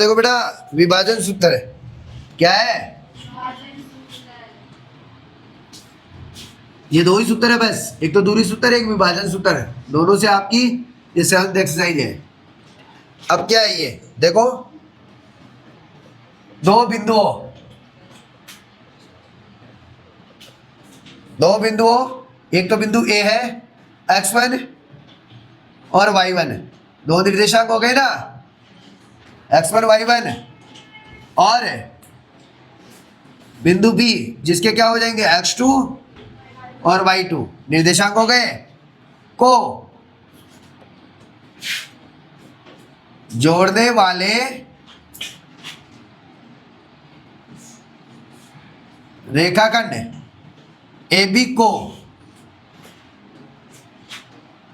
देखो बेटा, विभाजन सूत्र क्या है? ये दो ही सूत्र है बस, एक तो दूरी सूत्र है, एक विभाजन सूत्र है। दोनों से आपकी ये 7th एक्सरसाइज है। अब क्या है ये देखो, दो बिंदुओं, एक तो बिंदु ए है x1 और y1, दो निर्देशांक हो गए ना, x1 y1, और बिंदु बी जिसके क्या हो जाएंगे x2 और y2, निर्देशांक हो गए, को जोड़ने वाले रेखाखंड AB को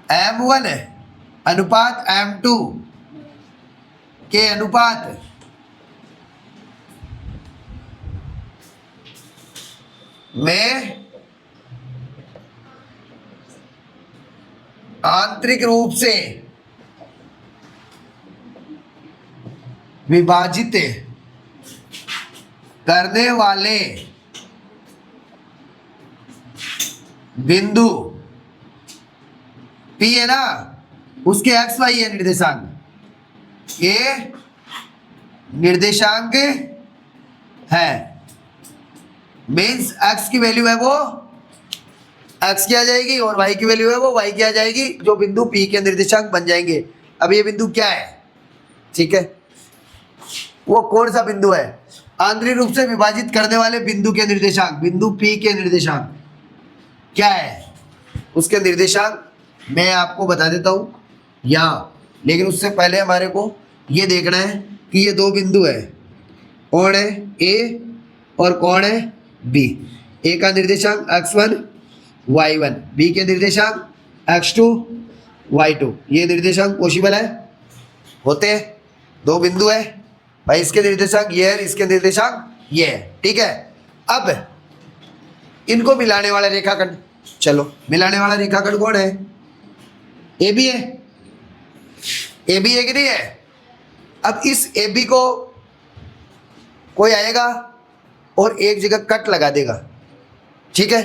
M1 अनुपात M2 के अनुपात में आंतरिक रूप से विभाजित करने वाले बिंदु P है ना, उसके एक्स वाई है निर्देशांक, ये निर्देशांक है, मीन्स x की वैल्यू है वो x की आ जाएगी और y की वैल्यू है वो y की आ जाएगी, जो बिंदु P के निर्देशांक बन जाएंगे। अब ये बिंदु क्या है? ठीक है, वो कौन सा बिंदु है? आंतरिक रूप से विभाजित करने वाले बिंदु के निर्देशांक, बिंदु P के निर्देशांक क्या है? उसके निर्देशांक मैं आपको बता देता हूं यहाँ, लेकिन उससे पहले हमारे को ये देखना है कि ये दो बिंदु है, कौन है A और कौन है B। A का निर्देशांक x1 y1, B के निर्देशांक x2 y2, ये निर्देशांक पॉसिबल है, होते हैं, दो बिंदु है भाई, इसके निर्देशांक ये है, इसके निर्देशांक ये है। ठीक है, अब इनको मिलाने वाला रेखाखंड, चलो मिलाने वाला रेखाखंड कौन है? AB है, AB है कि नहीं है? अब इस AB को कोई आएगा और एक जगह कट लगा देगा, ठीक है,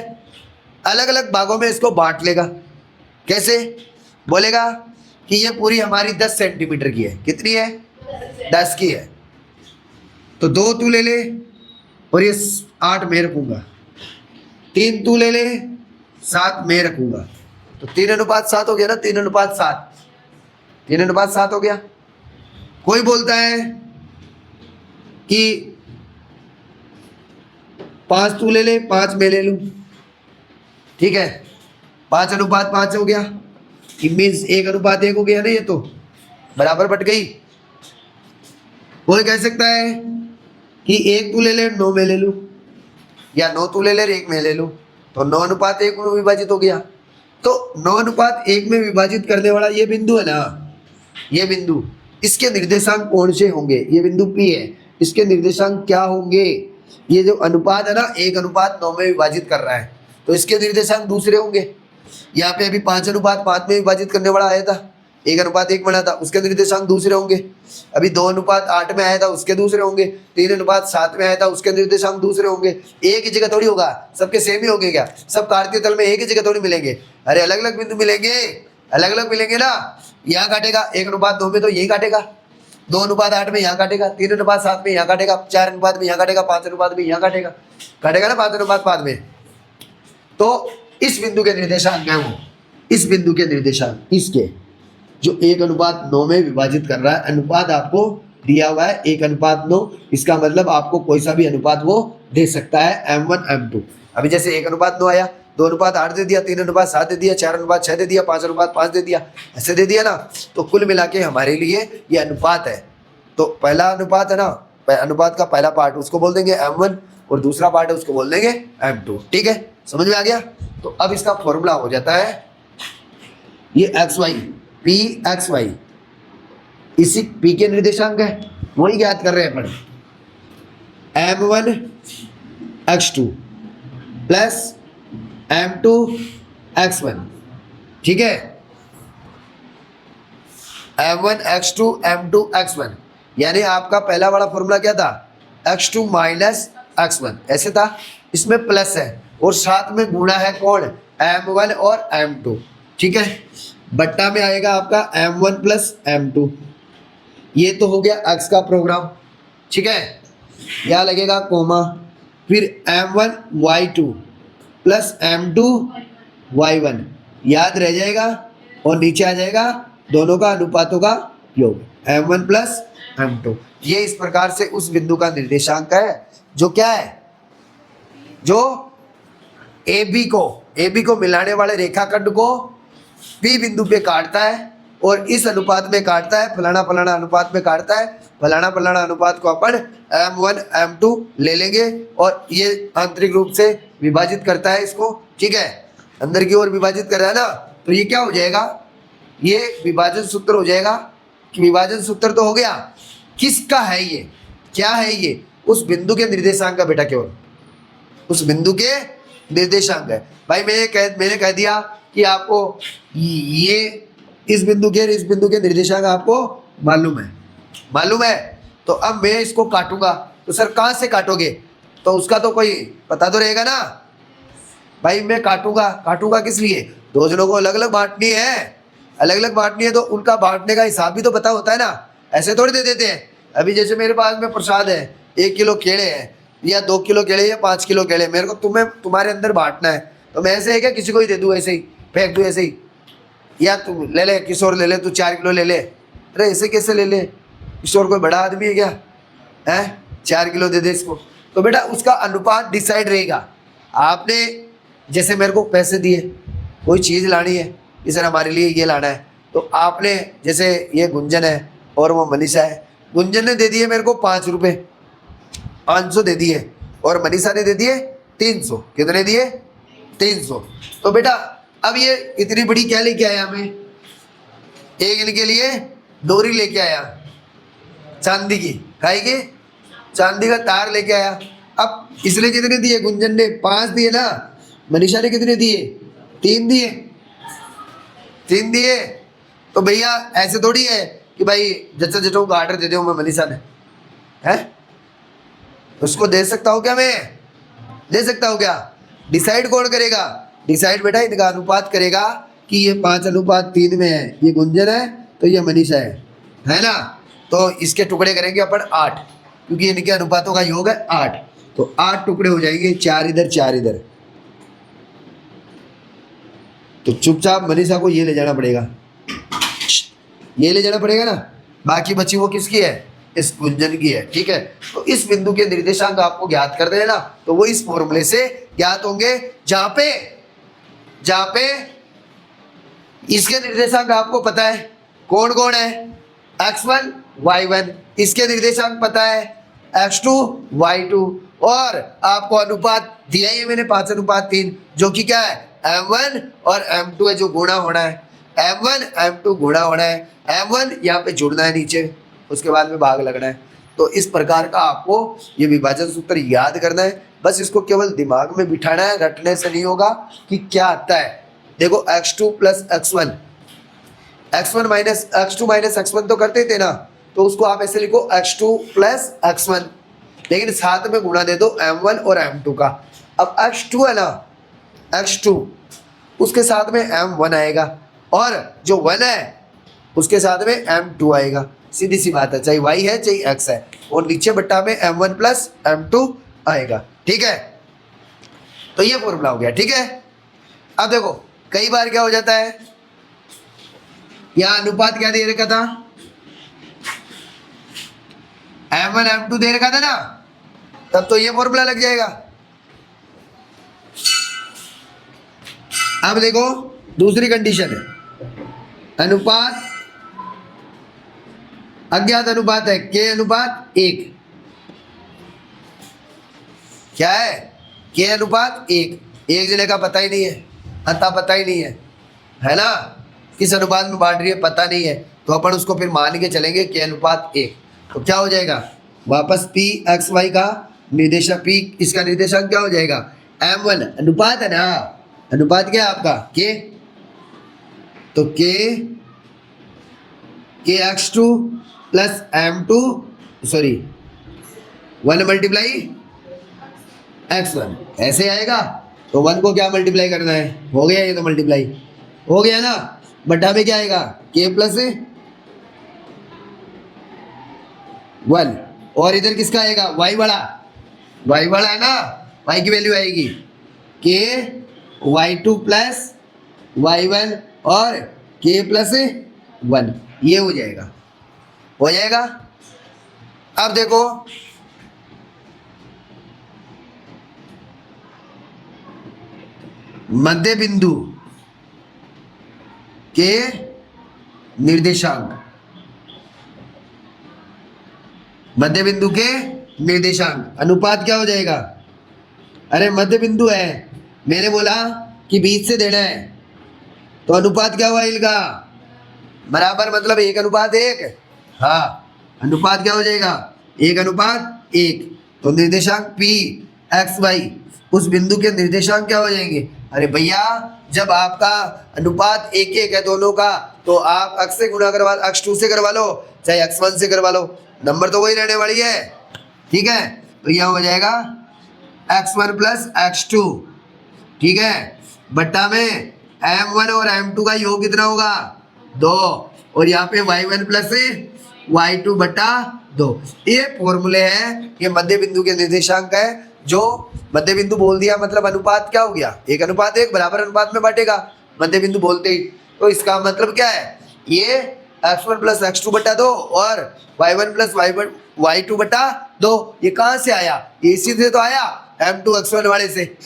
अलग अलग भागों में इसको बांट लेगा। कैसे? बोलेगा कि ये पूरी हमारी 10 सेंटीमीटर की है। कितनी है? 10 की है, तो 2 तू ले ले और ये 8 मैं रखूंगा, 3 तू ले ले, 7 मैं रखूंगा, तो 3:7 हो गया ना, 3:7, 3:7 हो गया। कोई बोलता है कि 5 तू ले ले, 5 मैं ले लूं, ठीक है, 5:5 हो गया, मीन्स 1:1 हो गया ना, ये तो बराबर बट गई। कोई कह सकता है कि 1 तू ले ले, 9 मैं ले लूं, या 9 तू ले ले, 1 मैं ले लूं, तो 9:1 में विभाजित हो गया। तो 9:1 में विभाजित करने वाला ये बिंदु है ना, ये बिंदु, इसके निर्देशांक कौन से होंगे? ये बिंदु P है, इसके निर्देशांक क्या होंगे? ये जो अनुपात है ना, 1:9 में विभाजित कर रहा है, तो इसके निर्देशांक दूसरे होंगे। यहाँ पे अभी 5:5 में विभाजित करने वाला आया था, 1:1 बना था, उसके निर्देशांक दूसरे होंगे। अभी 2:8 में आया था, उसके दूसरे होंगे। 3:7 में आया था, उसके निर्देशांक दूसरे होंगे। एक ही जगह थोड़ी होगा, सबके सेम ही होंगे क्या? सब कार्तीय तल में एक ही जगह थोड़ी मिलेंगे, अरे अलग अलग बिंदु मिलेंगे, अलग अलग मिलेंगे ना। यहाँ काटेगा 1:2 में, तो यही काटेगा, 2:8 में यहाँ काटेगा, 3:7 में यहाँ काटेगा, 4 में यहाँ काटेगा, 5 में यहाँ काटेगा, काटेगा ना 5:5 में। तो इस बिंदु के निर्देशांक है वो, इस बिंदु के निर्देशांक, इसके जो 1:9 में विभाजित कर रहा है, अनुपात आपको दिया हुआ है 1:9, इसका मतलब आपको कोई सा भी अनुपात वो दे सकता है, M1 M2। अभी जैसे 1:9 आया, 2:8 दे दिया, 3:7 दे दिया, 4:6 दे दिया, 5:5 दे दिया, ऐसे दे दिया ना। तो कुल मिला के हमारे लिए ये अनुपात है। तो पहला अनुपात है ना, अनुपात का पहला पार्ट उसको बोल देंगे M1 और दूसरा पार्ट है उसको बोल देंगे M2। ठीक है, समझ में आ गया? तो अब इसका फॉर्मूला हो जाता है ये XY, PXY, इसी P के निर्देशांक है, वही ज्ञात कर रहे हैं अपन, M1 X2 plus M2 X1। ठीक है, M1 X2 M2 X1, यानी आपका पहला वाला फॉर्मूला क्या था, x2 माइनस x1 ऐसे था, इसमें प्लस है और साथ में गुणा है कौन, m1 और m2, ठीक है। बट्टा में आएगा आपका m1 प्लस m2। ये तो हो गया x का प्रोग्राम, ठीक है। यहाँ लगेगा कोमा, फिर m1 y2 plus m2 y1 याद रह जाएगा और नीचे आ जाएगा दोनों का अनुपातों का योग m1 प्लस m2। ये इस प्रकार से उस बिंदु का निर्देशांक है जो क्या है, जो AB को मिलाने वाले रेखाखंड को P बिंदु पे काटता है और इस अनुपात में काटता है, फलाना फलाना अनुपात में काटता है। फलाना फलाना अनुपात को अपन m1 m2 ले लेंगे और ये आंतरिक रूप से विभाजित करता है इसको, ठीक है, अंदर की ओर विभाजित कर रहा है ना। तो ये क्या हो जाएगा, ये विभाजन सूत्र हो जाएगा। कि विभाजन सूत्र तो हो गया, किसका है ये, क्या है ये, उस बिंदु के निर्देशांक का बेटा, केवल उस बिंदु के निर्देशांक है। भाई मैंने कह दिया कि आपको ये इस बिंदु के निर्देशांक आपको मालूम है। तो अब मैं इसको काटूंगा, तो सर कहाँ से काटोगे, तो उसका तो कोई पता तो रहेगा ना। भाई मैं काटूंगा किस लिए, दो जनों को अलग अलग बांटनी है, तो उनका बांटने का हिसाब भी तो पता होता है ना, ऐसे थोड़ी दे देते हैं। अभी जैसे मेरे पास में प्रसाद है, 1 किलो केले हैं या 2 किलो केले या 5 किलो केले, मेरे को तुम्हारे अंदर बांटना है, तो मैं ऐसे है क्या किसी को ही दे दूँ, ऐसे ही फेंक दूँ ऐसे ही, या तू ले ले, किशोर ले ले, तू 4 किलो ले ले। अरे ऐसे कैसे ले ले, किशोर कोई बड़ा आदमी है क्या, है 4 किलो दे दे इसको। तो बेटा उसका अनुपात डिसाइड रहेगा। आपने जैसे मेरे को पैसे दिए, कोई चीज़ लानी है, कि सर हमारे लिए ये लाना है, तो आपने जैसे ये गुंजन है और वो मनीषा है, गुंजन ने दे दिए मेरे को 5 रुपये, 500 दे दिए, और मनीषा ने दे दिए 300। कितने दिए, 300। तो बेटा अब ये इतनी बड़ी क्या लेके आया, हमें एक इनके लिए डोरी लेके आया, चांदी की, खाएगी चांदी का तार लेके आया। अब इसने कितने दिए, गुंजन ने 5 दिए ना, मनीषा ने कितने दिए, 3 दिए। तो भैया ऐसे थोड़ी है कि भाई जच्चा जटों का आर्डर दे दो मैं मनीषा ने, है उसको दे सकता हूँ क्या, मैं दे सकता हूँ क्या। डिसाइड कौन करेगा, डिसाइड बेटा इनका अनुपात करेगा कि ये 5:3 में है, ये गुंजन है तो ये मनीषा है ना। तो इसके टुकड़े करेंगे अपन 8, क्योंकि इनके अनुपातों का योग है 8। तो 8 टुकड़े हो जाएंगे, 4 इधर 4 इधर। तो चुपचाप मनीषा को ये ले जाना पड़ेगा, ये ले जाना पड़ेगा ना। बाकी बची वो किसकी है, इस गुंजन की है, ठीक है। तो इस बिंदु के निर्देशांक आपको ज्ञात कर देना, तो वो इस फॉर्मूले से ज्ञात होंगे, जहां पे इसके निर्देशांक आपको पता है कौन कौन है, x1 y1, इसके निर्देशांक पता है x2 y2, और आपको अनुपात दिया ही है मैंने 5:3, जो कि क्या है m1 और m2 है, जो गुणा होना है, m1 m2 गुणा होना है, m1 यहाँ पे जुड़ना है नीचे, उसके बाद में भाग लगना है। तो इस प्रकार का आपको ये विभाजन सूत्र याद करना है, बस इसको केवल दिमाग में बिठाना है, रटने से नहीं होगा कि क्या आता है। देखो x2 plus x1, x1 minus x1 तो करते थे ना, तो उसको आप ऐसे लिखो x2 प्लस x1, लेकिन साथ में गुणा दे दो m1 और m2 का। अब x2 है ना, x2 उसके साथ में m1 आएगा, और जो 1 है उसके साथ में m2 आएगा। सीधी सी बात है, चाहे y है चाहे x है, और नीचे बट्टा में m1 प्लस m2 आएगा, ठीक है। तो ये फॉर्मूला हो गया, ठीक है। अब देखो कई बार क्या हो जाता है, यहां अनुपात क्या दे रखा था, m1 m2 दे रखा था ना, तब तो ये फॉर्मूला लग जाएगा। अब देखो दूसरी कंडीशन है, अनुपात अज्ञात अनुपात है k:1, क्या है k:1, एक जने का पता ही नहीं है, अतः पता ही नहीं है ना, किस अनुपात में बांट रही है पता नहीं है, तो अपन उसको फिर मान के चलेंगे k:1। तो क्या हो जाएगा, वापस p x y का निर्देशांक, p इसका निर्देशांक क्या हो जाएगा m1, अनुपात है ना, अनुपात क्या है आपका k, तो k x2 plus M2 sorry 1 multiply x1 ऐसे आएगा। तो 1 को क्या मल्टीप्लाई करना है, हो गया ये तो मल्टीप्लाई हो गया ना। बटा में क्या आएगा k प्लस 1 और इधर किसका आएगा y बड़ा है ना, y की वैल्यू आएगी k y2 प्लस y1 और k प्लस 1 ये हो जाएगा। अब देखो मध्य बिंदु के निर्देशांक, मध्य बिंदु के निर्देशांक अनुपात क्या हो जाएगा। अरे मध्य बिंदु है, मैंने बोला कि बीच से देना है, तो अनुपात क्या हुआ इनका बराबर मतलब 1:1। हाँ अनुपात क्या हो जाएगा 1:1। तो निर्देशांक p x y उस बिंदु के निर्देशांक क्या हो जाएंगे। अरे भैया जब आपका अनुपात 1:1 है दोनों का, तो आप x से गुणा करवा x2 से करवा लो चाहे x1 से करवा लो, नंबर तो वही रहने वाली है। ठीक है, तो यह हो जाएगा x1 प्लस x2। ठीक है, बट्टा में m1 और m2 का योग कितना होगा 2 और यहाँ पे y1 प्लस y2 बट्टा 2। ये फॉर्मूले हैं, ये मध्य बिंदु के निर्देशांक है। जो मध्य बिंदु बोल दिया मतलब अनुपात क्या हो गया 1:1 बराबर अनुपात में बांटेगा मध्य बिंदु बोलते ही। तो इसका मतलब क्या है, ये x1 प्लस x2 बट्टा 2 और y1 प्लस y2 बट्टा 2 ये कहाँ से आया, इसी से तो आया m2 x1 वाले से,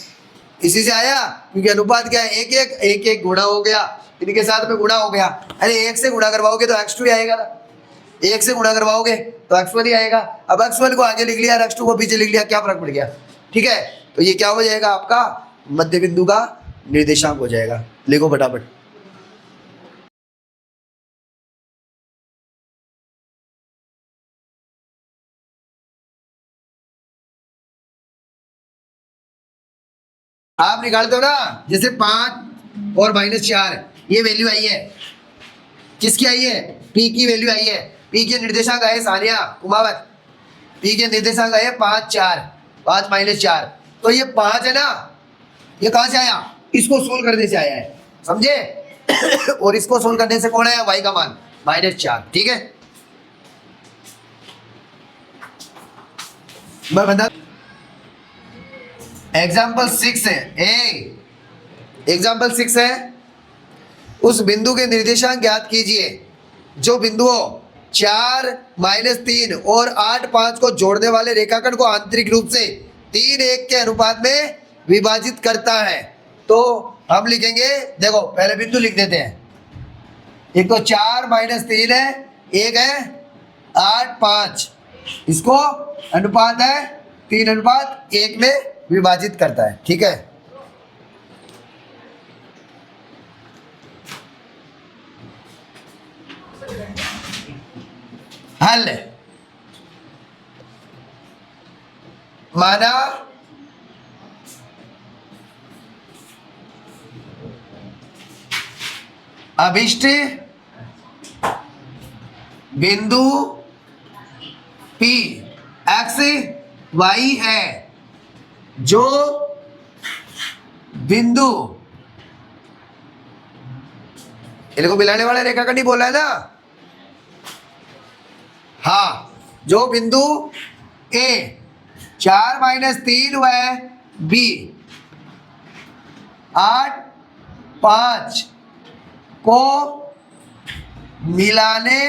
इसी से आया क्योंकि अनुपात क्या है 1:1 गुणा हो गया, इनके साथ में गुणा हो गया। अरे 1 से गुणा करवाओगे तो x2 ही आएगा ना, 1 से गुणा करवाओगे तो x1 ही आएगा। अब x1 को आगे लिख लिया और x2 को पीछे लिख लिया, क्या फर्क पड़ गया। ठीक है, तो ये क्या हो जाएगा आपका मध्य बिंदु का निर्देशांक हो जाएगा। लिखो फटाफट। आप निकालते हो ना, जैसे 5 और -4 ये वैल्यू आई है, किसकी आई है p की वैल्यू आई है। p के निर्देशांक आए सानिया कुमावत, p के निर्देशांक आए 5 4 5 -4। तो ये 5 है ना, ये कहां से आया, इसको सोल्व करने से आया है, समझे। और इसको सोल्व करने से कौन आया y का मान -4। ठीक है, मैं बता एग्जाम्पल 6 है, एग्जाम्पल 6 है। उस बिंदु के निर्देशांक ज्ञात कीजिए जो बिंदुओं 4 -3 और 8 5 को जोड़ने वाले रेखाखंड को आंतरिक रूप से 3:1 के अनुपात में विभाजित करता है। तो हम लिखेंगे, देखो पहले बिंदु लिख देते हैं। एक तो 4 -3 है, एक है 8 5, इसको अनुपात है 3:1 में विभाजित करता है। ठीक है, हल माना अभिष्ट बिंदु P x y है, जो बिंदु इनको मिलाने वाला रेखाखंड ही बोला है ना। हाँ, जो बिंदु A 4 -3 व B 8 5 को मिलाने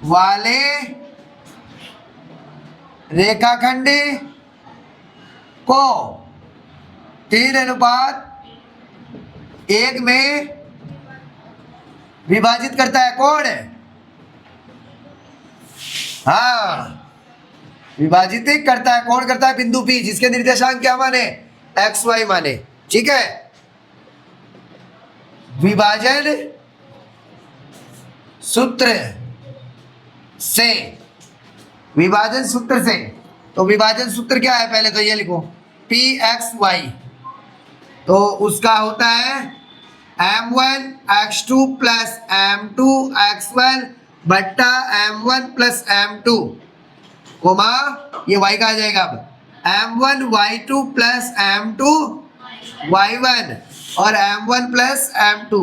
वाले रेखाखंड को 3:1 में विभाजित करता है। कौन है, हाँ विभाजित करता है। कौन करता है, बिंदु P जिसके निर्देशांक क्या माने x y माने। ठीक है, विभाजन सूत्र से, विभाजन सूत्र से, तो विभाजन सूत्र क्या है पहले तो ये लिखो P x y, तो उसका होता है m1 x2 plus m2 x1 बट्टा m1 प्लस m2 कोमा ये y का आ जाएगा अब m1 y2 plus m2 y1 और m1 प्लस m2।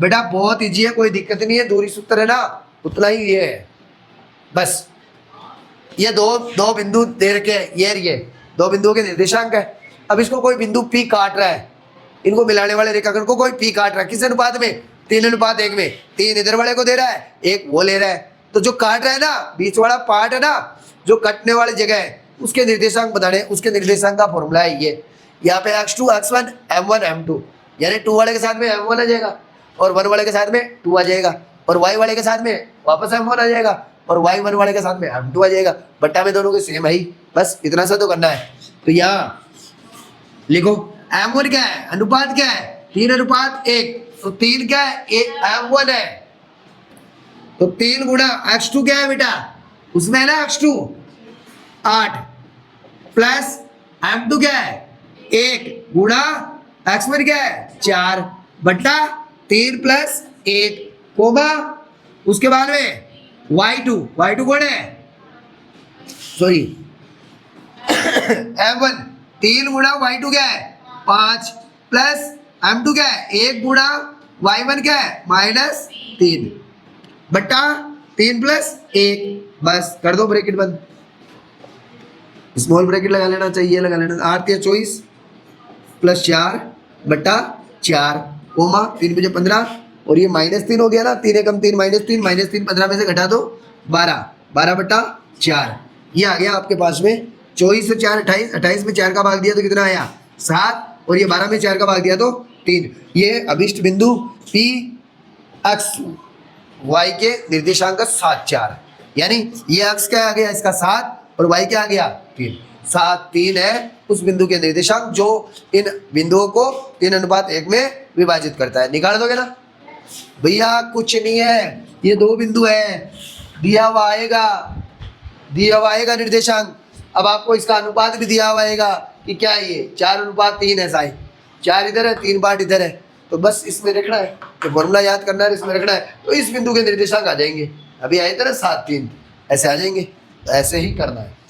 बेटा बहुत इजी है, कोई दिक्कत नहीं है, दूरी सूत्र है ना उतना ही ये है बस। ये दो बिंदु दे रखे हैं, ये दो बिंदुओं के निर्देशांक है। अब इसको कोई बिंदु P काट रहा है, इनको मिलाने वाले रेखाखंड को कोई P काट रहा है, किस अनुपात में? 3:1 में। 3 इधर वाले को दे रहा है, 1 वो ले रहा है, तो जो काट रहा है ना बीच वाला पार्ट है ना, जो कटने वाली जगह है उसके निर्देशांक बताने, उसके निर्देशांक का फॉर्मूला है ये। यहाँ पे x2 x1 m1 m2, यानी 2 वाले के साथ में m1 आ जाएगा और 1 वाले के साथ में 2 आ जाएगा और y वाले के साथ में वापस m1 आ जाएगा और y1 वाले के साथ में m2 आ जाएगा। बट्टा में दोनों के सेम है ही, बस इतना सा तो करना है। तो यहाँ लिखो m1 क्या है, अनुपात क्या है 3:1, तो 3 क्या है m1 है, तो 3 गुणा x2 क्या है बेटा, उसमें है ना x2 8 प्लस m2 क्या है 1 गुणा x1 क्या है 4 बट्टा 3 प्लस 1 कोमा उसके बाद में y2 कौन है, सॉरी m1 3 गुणा y2 क्या है 5 प्लस m2 क्या है 1 गुणा y1 क्या है -3 बट्टा 3 प्लस 1, बस कर दो ब्रैकेट बंद, स्मॉल ब्रैकेट लगा लेना चाहिए, लगा लेना 8 या 24 प्लस 4 बट्टा 4 कोमा 3 बजे 15 और ये -3 हो गया ना, 3 एकम 3 -3 -3 15 में से घटा दो 12 बट्टा 4, ये आ गया आपके पास में 24 से 4 28, 28 में 4 का भाग दिया तो कितना आया 7 और ये 12 में 4 का भाग दिया तो 3। ये अभिष्ट बिंदु P x y के निर्देशांक का 7 4, यानी ये अक्ष क्या आ गया इसका 7 और y क्या आ गया 3, 7 3 है उस बिंदु के निर्देशांक जो इन बिंदुओं को 3:1 में विभाजित करता है। निकाल दोगे ना भैया, कुछ नहीं है, ये 2 बिंदु है, दिया हुआ आएगा निर्देशांक। अब आपको इसका अनुपात भी दिया हुआ आएगा कि क्या है ये 4:3 है, साई 4 इधर है 3 पार्ट इधर है, तो बस इसमें रखना है, तो फॉर्मूला याद करना है, इसमें रखना है, तो इस बिंदु के निर्देशांक आ जाएंगे। अभी आए थे ना 7 3 ऐसे आ जाएंगे, तो ऐसे ही करना है।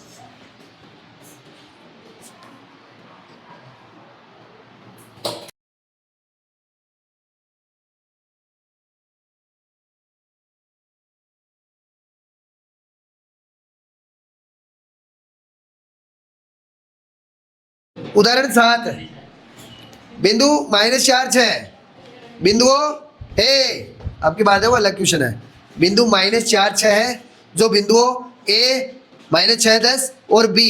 उदाहरण 7 बिंदु -4 6 बिंदुओं ए, आपकी बात है वो अलग क्वेश्चन है। बिंदु -4 6 है जो बिंदुओं ए -6 10 और बी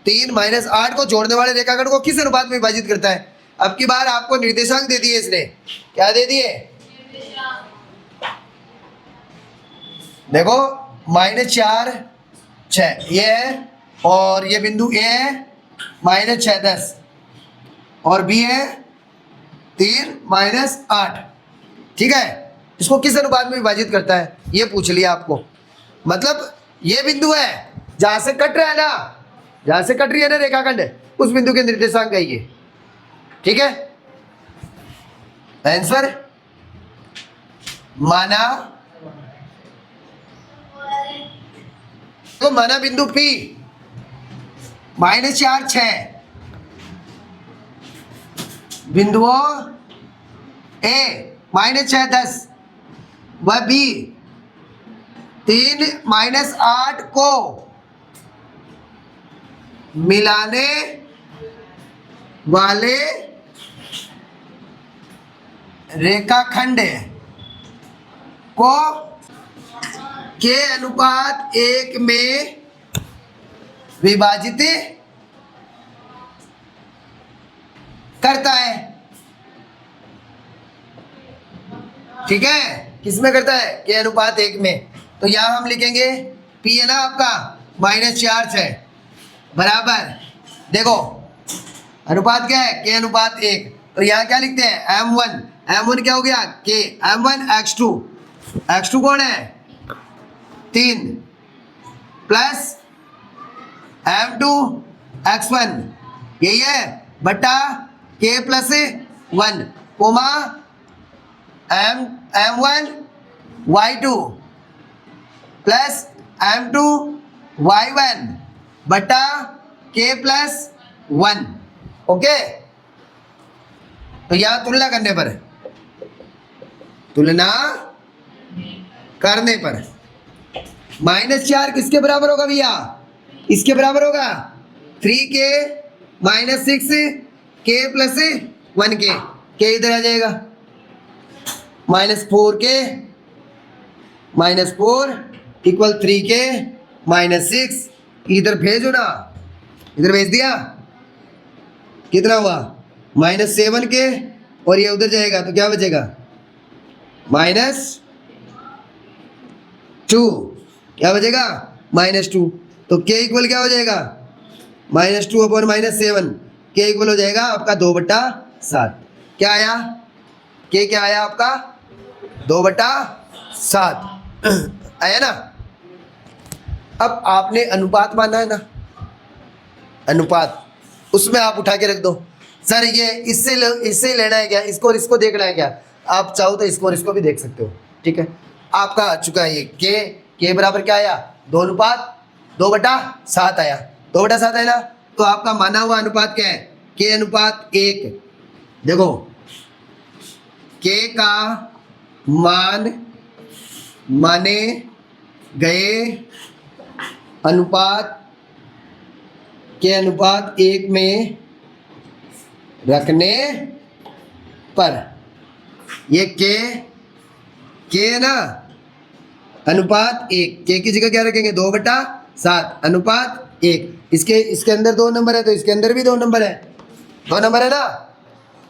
3 -8 को जोड़ने वाले रेखाखंड को किस अनुपात में विभाजित करता है। अब की बार आपको निर्देशांक दे दिए, इसने क्या दे दिए देखो -4 6 ये है और ये बिंदु ए है -6 10 और बी है 3 -8, ठीक है। इसको किस अनुपात में विभाजित करता है ये पूछ लिया आपको। मतलब ये बिंदु है जहां से कट रहा है ना, जहां से कट रही है ना रेखाखंड, उस बिंदु के निर्देशांक है ये, ठीक है। आंसर माना, तो माना बिंदु P -4 6 बिंदुओं A -6 10 व B 3 -8 को मिलाने वाले रेखाखंड को के अनुपात 1 में विभाजित करता है, ठीक है। किसमें करता है के अनुपात 1 में, तो यहां हम लिखेंगे P है ना आपका -4 6 बराबर, देखो अनुपात क्या है के अनुपात 1, तो यहां क्या लिखते हैं m1 क्या हो गया के m1 x2 कौन है 3 प्लस m2 x1 यही है बट्टा k plus 1 coma m1 y2 plus m2 y1 बटा k प्लस 1। ओके, तो यहां तुलना करने पर, तुलना करने पर -4 किसके बराबर होगा भैया? इसके बराबर होगा 3k minus 6k plus 1k। k इधर आ जाएगा, -4k -4 इक्वल 3k -6। इधर भेजो ना, इधर भेज दिया, कितना हुआ? -7k, और ये उधर जाएगा तो क्या बचेगा? -2। क्या बचेगा? -2। तो k इक्वल क्या हो जाएगा? -2 अपॉन -7। k इक्वल हो जाएगा आपका 2/7। क्या आया? k क्या आया आपका? 2/7 आया ना। अब आपने अनुपात माना है ना, अनुपात, उसमें आप उठा के रख दो। सर ये इससे लेना है क्या? इसको और इसको देखना है क्या? आप चाहो तो इसको और इसको भी देख सकते हो। ठीक है, आपका आ चुका है ये k बराबर क्या आया? 2/7 आया। 2/7 है ना, तो आपका माना हुआ अनुपात क्या है? k अनुपात 1। देखो k का मान माने गए अनुपात के अनुपात 1 में रखने पर, ये k है ना, अनुपात 1, k की जगह क्या रखेंगे? 2/7 अनुपात 1। इसके अंदर 2 नंबर है तो इसके अंदर भी 2 नंबर है, 2 नंबर है ना।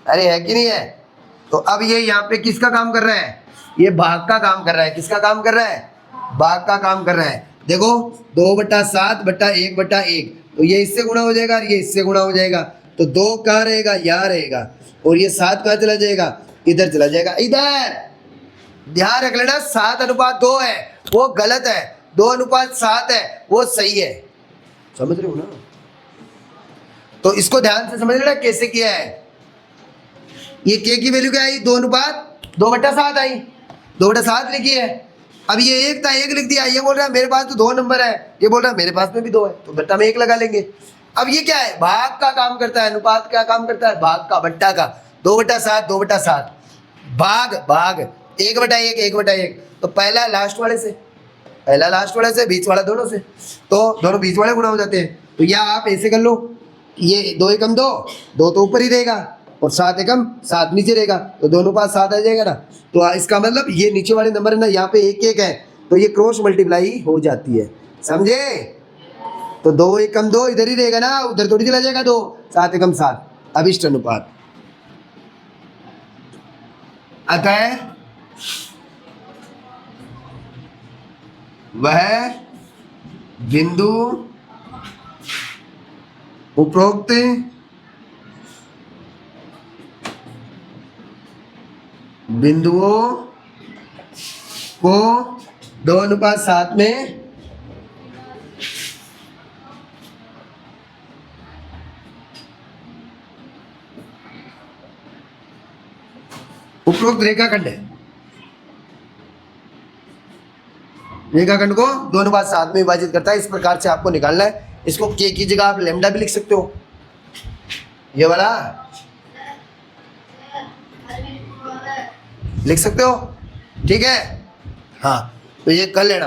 अरे है कि नहीं है? तो अब ये यहाँ पे किसका काम कर रहा है? ये भाग का काम कर रहा है। किसका काम कर रहा है? भाग का काम कर रहा है। देखो 2/7 बटा 1/1, तो ये इससे गुणा हो जाएगा और ये इससे गुणा हो जाएगा, तो 2 कहाँ रहेगा? यहाँ रहेगा, और ये 7 कहाँ चला जाएगा? इधर चला जाएगा। इधर ध्यान रख लेना, 7/2 है वो गलत है, 2/7 है वो सही है। समझ रहे हो ना? तो इसको ध्यान से समझ लेना कैसे किया है। ये k की वैल्यू क्या आई? 2/7 आई, 2/7 लिखी है। अब ये 1 था, 1 लिख दिया। ये बोल रहा है मेरे पास तो 2 नंबर है, ये बोल रहा है मेरे पास में भी 2 है, तो बट्टा में 1 लगा लेंगे। अब ये क्या है? भाग का काम करता है। अनुपात क्या काम करता है? भाग का, बट्टा का। 2/7 2/7 भाग भाग 1/1 1/1। तो पहला लास्ट वाले से, पहला लास्ट वाले से, बीच वाला दोनों से, तो दोनों बीच वाले गुणा हो जाते हैं। तो या आप ऐसे कर लो, ये 2 एकम 2, 2 तो ऊपर ही रहेगा और 7 एकम 7 नीचे रहेगा, तो दोनों पास 7 आ जाएगा ना। तो इसका मतलब ये नीचे वाले नंबर है ना, यहाँ पे 1 1 है, तो ये क्रॉस मल्टीप्लाई हो जाती है। समझे? तो 2 एकम 2 इधर ही रहेगा ना, उधर थोड़ी चला जाएगा 2। 7 एकम 7 अभिष्ट अनुपात। अतः वह बिंदु उपरोक्त बिंदुओं को 2:7 में उपरोक्त रेखाखंड है। रेखाखंड को 2:7 में विभाजित करता है। इस प्रकार से आपको निकालना है। इसको k की जगह आप लैम्डा भी लिख सकते हो, ये वाला लिख सकते हो। ठीक है, हाँ, तो ये कर लेना।